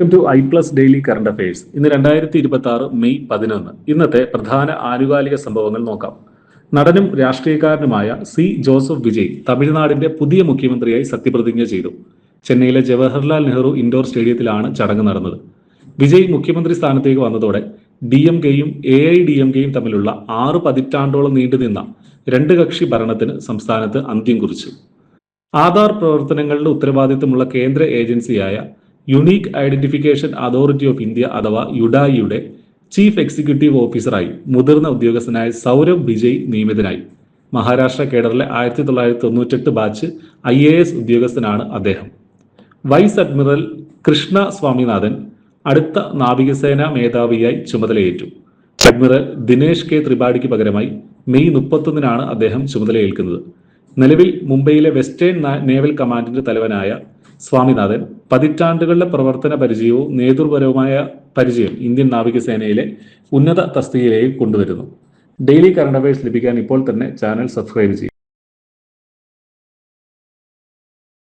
Welcome to ഐ+ daily current affairs. ഇന്ന് 2026 May 11. ഇന്നത്തെ പ്രധാന ആനുകാലിക സംഭവങ്ങൾ നോക്കാം. നടനും രാഷ്ട്രീയക്കാരനുമായ സി ജോസഫ് വിജയ് തമിഴ്നാടിന്റെ പുതിയ മുഖ്യമന്ത്രിയായി സത്യപ്രതിജ്ഞ ചെയ്തു. ചെന്നൈയിലെ ജവഹർലാൽ നെഹ്റു ഇൻഡോർ സ്റ്റേഡിയത്തിലാണ് ചടങ്ങ് നടന്നത്. വിജയ് മുഖ്യമന്ത്രി സ്ഥാനത്തേക്ക് വന്നതോടെ DMKയും AIDMKയും തമ്മിലുള്ള 6 പതിറ്റാണ്ടോളം നീണ്ടുനിന്ന രണ്ട് കക്ഷി ഭരണത്തിന് സംസ്ഥാനത്ത് അന്ത്യം കുറിച്ചു. ആധാർ പ്രവർത്തനങ്ങളുടെ ഉത്തരവാദിത്തമുള്ള കേന്ദ്ര ഏജൻസിയായ unique identification authority of India അഥവാ യുഡായിയുടെ ചീഫ് എക്സിക്യൂട്ടീവ് ഓഫീസറായി മുതിർന്ന ഉദ്യോഗസ്ഥനായ സൗരഭ് വിജയ് നിയമിതനായി. മഹാരാഷ്ട്ര കേഡറിലെ 1998 ബാച്ച് IAS ഉദ്യോഗസ്ഥനാണ് അദ്ദേഹം. വൈസ് അഡ്മിറൽ കൃഷ്ണ സ്വാമിനാഥൻ അടുത്ത നാവികസേനാ മേധാവിയായി ചുമതലയേറ്റു. അഡ്മിറൽ ദിനേശ് കെ ത്രിപാഠിക്ക് പകരമായി മെയ് 31 അദ്ദേഹം ചുമതലയേൽക്കുന്നത്. നിലവിൽ മുംബൈയിലെ വെസ്റ്റേൺ നേവൽ കമാൻഡിന്റെ തലവനായ സ്വാമിനാഥൻ പതിറ്റാണ്ടുകളുടെ പ്രവർത്തന പരിചയവും നേതൃപരവുമായ പരിചയം ഇന്ത്യൻ നാവികസേനയിലെ ഉന്നത തസ്തികയിലേക്ക് കൊണ്ടുവരുന്നു. ഡെയിലി കറണ്ട് അഫയേഴ്സ് ലഭിക്കാൻ ഇപ്പോൾ തന്നെ ചാനൽ സബ്സ്ക്രൈബ് ചെയ്യും.